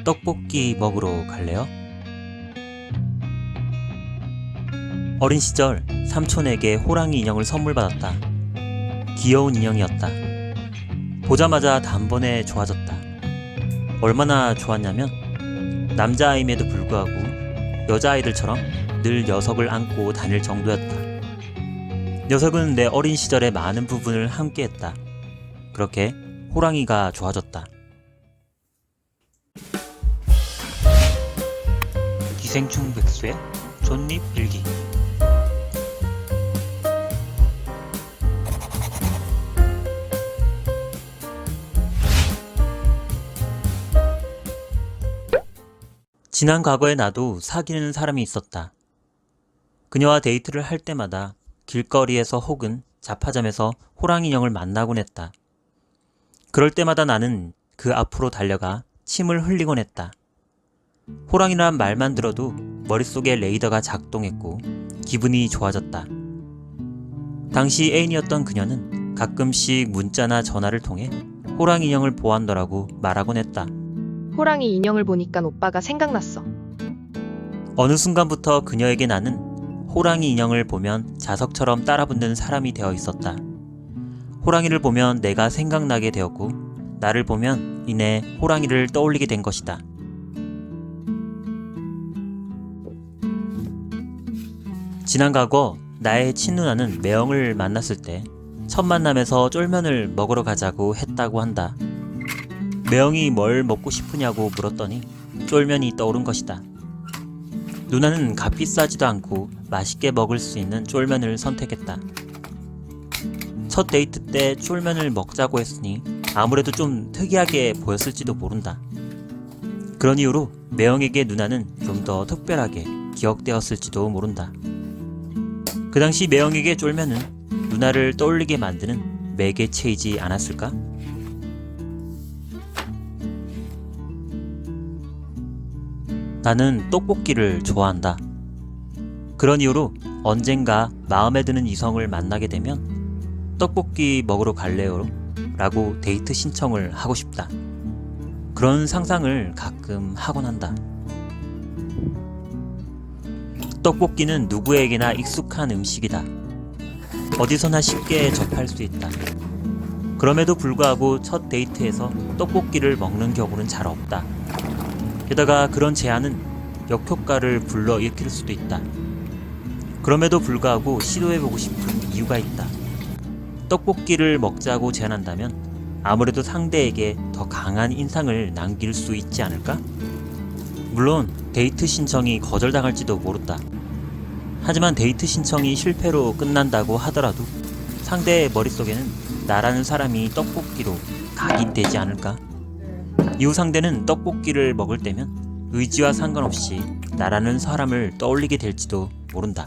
떡볶이 먹으러 갈래요? 어린 시절 삼촌에게 호랑이 인형을 선물 받았다. 귀여운 인형이었다. 보자마자 단번에 좋아졌다. 얼마나 좋았냐면 남자아이임에도 불구하고 여자아이들처럼 늘 녀석을 안고 다닐 정도였다. 녀석은 내 어린 시절의 많은 부분을 함께했다. 그렇게 호랑이가 좋아졌다. 기생충 백수의 촌잎 일기. 지난 과거에 나도 사귀는 사람이 있었다. 그녀와 데이트를 할 때마다 길거리에서 혹은 잡화점에서 호랑이 인형을 만나곤 했다. 그럴 때마다 나는 그 앞으로 달려가 침을 흘리곤 했다. 호랑이란 말만 들어도 머릿속에 레이더가 작동했고 기분이 좋아졌다. 당시 애인이었던 그녀는 가끔씩 문자나 전화를 통해 호랑이 인형을 보았더라고 말하곤 했다. 호랑이 인형을 보니까 오빠가 생각났어. 어느 순간부터 그녀에게 나는 호랑이 인형을 보면 자석처럼 따라붙는 사람이 되어 있었다. 호랑이를 보면 내가 생각나게 되었고 나를 보면 이내 호랑이를 떠올리게 된 것이다. 지난 과거 나의 친누나는 매형을 만났을 때 첫 만남에서 쫄면을 먹으러 가자고 했다고 한다. 매형이 뭘 먹고 싶으냐고 물었더니 쫄면이 떠오른 것이다. 누나는 값비싸지도 않고 맛있게 먹을 수 있는 쫄면을 선택했다. 첫 데이트 때 쫄면을 먹자고 했으니 아무래도 좀 특이하게 보였을지도 모른다. 그런 이유로 매형에게 누나는 좀 더 특별하게 기억되었을지도 모른다. 그 당시 매형에게 쫄면은 누나를 떠올리게 만드는 매개체이지 않았을까? 나는 떡볶이를 좋아한다. 그런 이유로 언젠가 마음에 드는 이성을 만나게 되면 떡볶이 먹으러 갈래요? 라고 데이트 신청을 하고 싶다. 그런 상상을 가끔 하곤 한다. 떡볶이는 누구에게나 익숙한 음식이다. 어디서나 쉽게 접할 수 있다. 그럼에도 불구하고 첫 데이트에서 떡볶이를 먹는 경우는 잘 없다. 게다가 그런 제안은 역효과를 불러일으킬 수도 있다. 그럼에도 불구하고 시도해보고 싶은 이유가 있다. 떡볶이를 먹자고 제안한다면 아무래도 상대에게 더 강한 인상을 남길 수 있지 않을까? 물론 데이트 신청이 거절당할지도 모른다. 하지만 데이트 신청이 실패로 끝난다고 하더라도 상대의 머릿속에는 나라는 사람이 떡볶이로 각인되지 않을까? 이후 상대는 떡볶이를 먹을 때면 의지와 상관없이 나라는 사람을 떠올리게 될지도 모른다.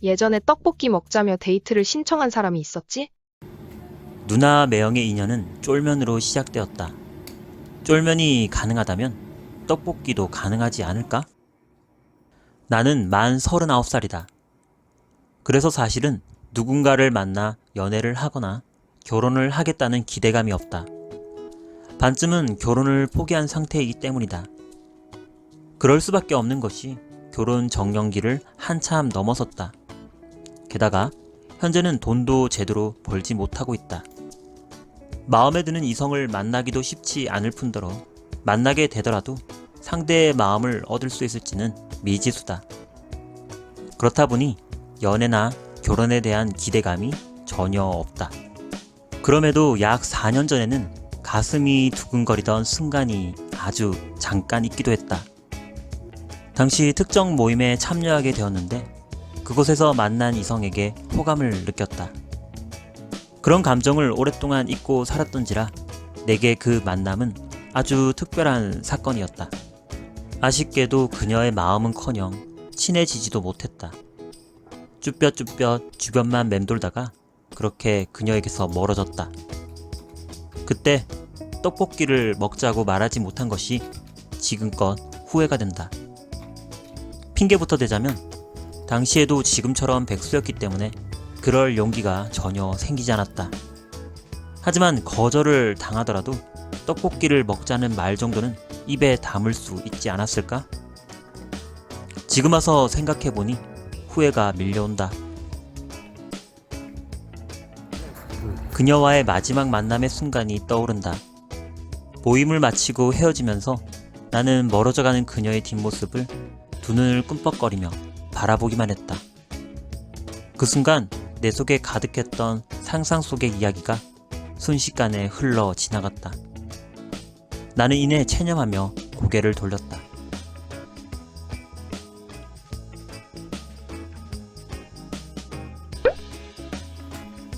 예전에 떡볶이 먹자며 데이트를 신청한 사람이 있었지? 누나 매형의 인연은 쫄면으로 시작되었다. 쫄면이 가능하다면 떡볶이도 가능하지 않을까? 나는 만 39살이다. 그래서 사실은 누군가를 만나 연애를 하거나 결혼을 하겠다는 기대감이 없다. 반쯤은 결혼을 포기한 상태이기 때문이다. 그럴 수밖에 없는 것이 결혼 정년기를 한참 넘어섰다. 게다가 현재는 돈도 제대로 벌지 못하고 있다. 마음에 드는 이성을 만나기도 쉽지 않을 뿐더러 만나게 되더라도 상대의 마음을 얻을 수 있을지는 미지수다. 그렇다 보니 연애나 결혼에 대한 기대감이 전혀 없다. 그럼에도 약 4년 전에는 가슴이 두근거리던 순간이 아주 잠깐 있기도 했다. 당시 특정 모임에 참여하게 되었는데 그곳에서 만난 이성에게 호감을 느꼈다. 그런 감정을 오랫동안 잊고 살았던지라 내게 그 만남은 아주 특별한 사건이었다. 아쉽게도 그녀의 마음은커녕 친해지지도 못했다. 쭈뼛쭈뼛 주변만 맴돌다가 그렇게 그녀에게서 멀어졌다. 그때 떡볶이를 먹자고 말하지 못한 것이 지금껏 후회가 된다. 핑계부터 대자면 당시에도 지금처럼 백수였기 때문에 그럴 용기가 전혀 생기지 않았다. 하지만 거절을 당하더라도 떡볶이를 먹자는 말 정도는 입에 담을 수 있지 않았을까? 지금 와서 생각해보니 후회가 밀려온다. 그녀와의 마지막 만남의 순간이 떠오른다. 모임을 마치고 헤어지면서 나는 멀어져가는 그녀의 뒷모습을 두 눈을 끔뻑거리며 바라보기만 했다. 그 순간 내 속에 가득했던 상상 속의 이야기가 순식간에 흘러 지나갔다. 나는 이내 체념하며 고개를 돌렸다.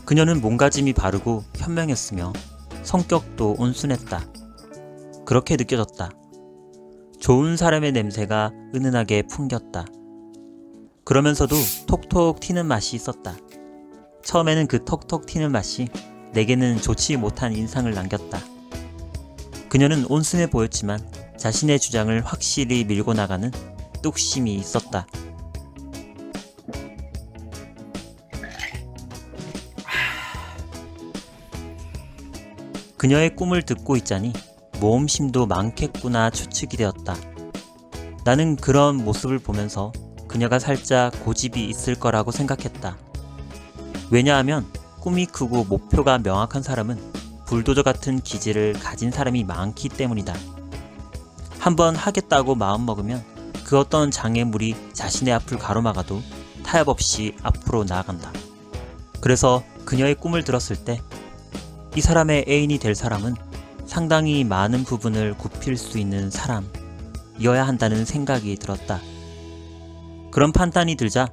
그녀는 몸가짐이 바르고 현명했으며 성격도 온순했다. 그렇게 느껴졌다. 좋은 사람의 냄새가 은은하게 풍겼다. 그러면서도 톡톡 튀는 맛이 있었다. 처음에는 그 톡톡 튀는 맛이 내게는 좋지 못한 인상을 남겼다. 그녀는 온순해 보였지만 자신의 주장을 확실히 밀고 나가는 뚝심이 있었다. 그녀의 꿈을 듣고 있자니 모험심도 많겠구나 추측이 되었다. 나는 그런 모습을 보면서 그녀가 살짝 고집이 있을 거라고 생각했다. 왜냐하면 꿈이 크고 목표가 명확한 사람은 불도저 같은 기질을 가진 사람이 많기 때문이다. 한번 하겠다고 마음먹으면 그 어떤 장애물이 자신의 앞을 가로막아도 타협 없이 앞으로 나아간다. 그래서 그녀의 꿈을 들었을 때 이 사람의 애인이 될 사람은 상당히 많은 부분을 굽힐 수 있는 사람이어야 한다는 생각이 들었다. 그런 판단이 들자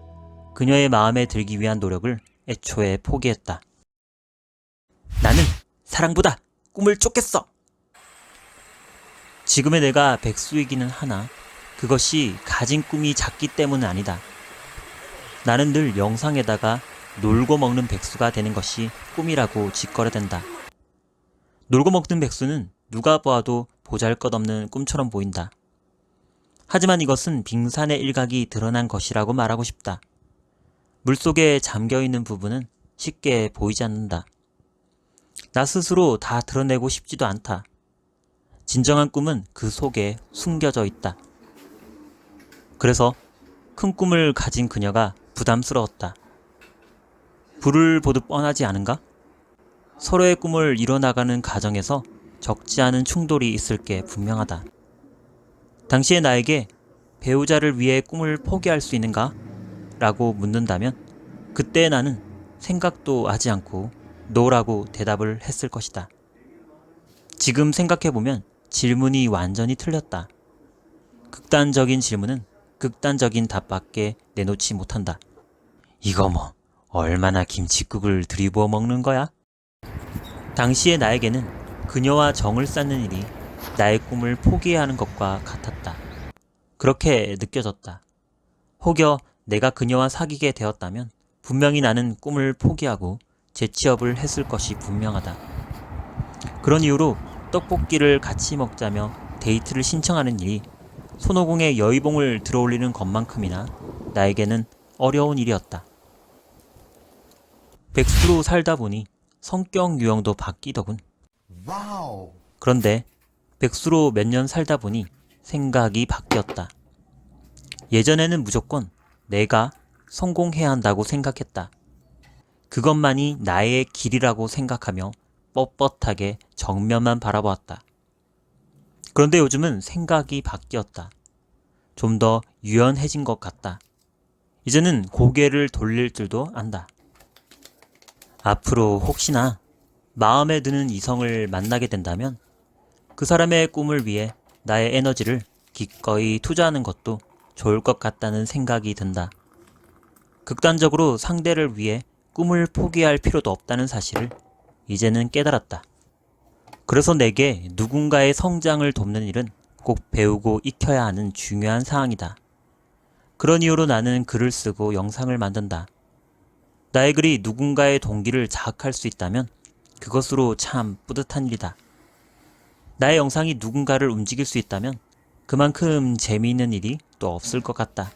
그녀의 마음에 들기 위한 노력을 애초에 포기했다. 나는 사랑보다 꿈을 쫓겠어! 지금의 내가 백수이기는 하나 그것이 가진 꿈이 작기 때문은 아니다. 나는 늘 영상에다가 놀고 먹는 백수가 되는 것이 꿈이라고 짓거려댄다. 놀고 먹는 백수는 누가 보아도 보잘것없는 꿈처럼 보인다. 하지만 이것은 빙산의 일각이 드러난 것이라고 말하고 싶다. 물속에 잠겨있는 부분은 쉽게 보이지 않는다. 나 스스로 다 드러내고 싶지도 않다. 진정한 꿈은 그 속에 숨겨져 있다. 그래서 큰 꿈을 가진 그녀가 부담스러웠다. 불을 보듯 뻔하지 않은가? 서로의 꿈을 이뤄나가는 과정에서 적지 않은 충돌이 있을 게 분명하다. 당시의 나에게 배우자를 위해 꿈을 포기할 수 있는가? 라고 묻는다면 그때 나는 생각도 하지 않고 노라고 대답을 했을 것이다. 지금 생각해보면 질문이 완전히 틀렸다. 극단적인 질문은 극단적인 답밖에 내놓지 못한다. 이거 뭐 얼마나 김칫국을 들이부어 먹는 거야? 당시의 나에게는 그녀와 정을 쌓는 일이 나의 꿈을 포기해야 하는 것과 같았다. 그렇게 느껴졌다. 혹여 내가 그녀와 사귀게 되었다면 분명히 나는 꿈을 포기하고 재취업을 했을 것이 분명하다. 그런 이유로 떡볶이를 같이 먹자며 데이트를 신청하는 일이 손오공의 여의봉을 들어올리는 것만큼이나 나에게는 어려운 일이었다. 백수로 살다 보니 성격 유형도 바뀌더군. 그런데 백수로 몇 년 살다 보니 생각이 바뀌었다. 예전에는 무조건 내가 성공해야 한다고 생각했다. 그것만이 나의 길이라고 생각하며 뻣뻣하게 정면만 바라보았다. 그런데 요즘은 생각이 바뀌었다. 좀 더 유연해진 것 같다. 이제는 고개를 돌릴 줄도 안다. 앞으로 혹시나 마음에 드는 이성을 만나게 된다면 그 사람의 꿈을 위해 나의 에너지를 기꺼이 투자하는 것도 좋을 것 같다는 생각이 든다. 극단적으로 상대를 위해 꿈을 포기할 필요도 없다는 사실을 이제는 깨달았다. 그래서 내게 누군가의 성장을 돕는 일은 꼭 배우고 익혀야 하는 중요한 사항이다. 그런 이유로 나는 글을 쓰고 영상을 만든다. 나의 글이 누군가의 동기를 자극할 수 있다면 그것으로 참 뿌듯한 일이다. 나의 영상이 누군가를 움직일 수 있다면 그만큼 재미있는 일이 또 없을 것 같다.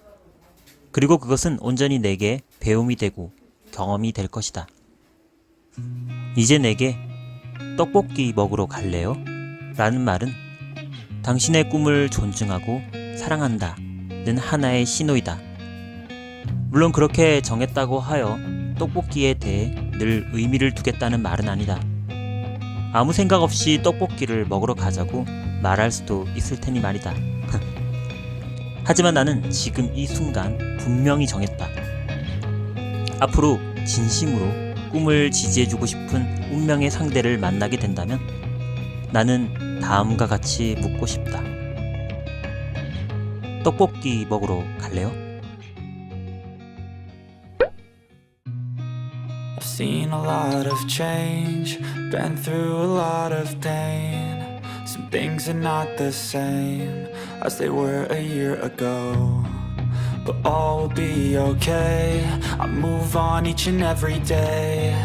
그리고 그것은 온전히 내게 배움이 되고 경험이 될 것이다. 이제 내게 떡볶이 먹으러 갈래요? 라는 말은 당신의 꿈을 존중하고 사랑한다는 하나의 신호이다. 물론 그렇게 정했다고 하여 떡볶이에 대해 늘 의미를 두겠다는 말은 아니다. 아무 생각 없이 떡볶이를 먹으러 가자고 말할 수도 있을 테니 말이다. 하지만 나는 지금 이 순간 분명히 정했다. 앞으로 진심으로 꿈을 지지해주고 싶은 운명의 상대를 만나게 된다면 나는 다음과 같이 묻고 싶다. 떡볶이 먹으러 갈래요? I've seen a lot of change, been through a lot of pain. Some things are not the same as they were a year ago, but all will be okay. I move on each and every day.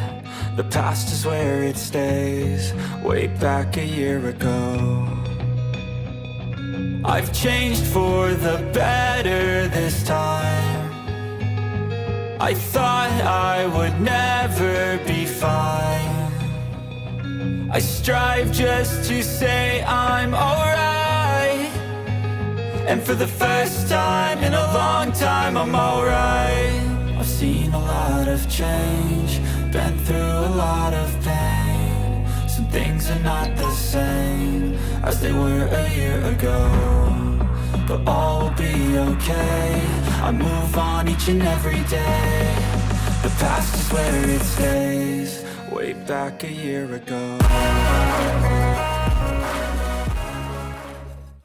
The past is where it stays, way back a year ago. I've changed for the better this time. I thought I would never be fine. I strive just to say I'm alright. And for the first time in a long time I'm alright. I've seen a lot of change, been through a lot of pain. Some things are not the same as they were a year ago, but all will be okay. I move on each and every day. The past is where it stays, way back a year ago.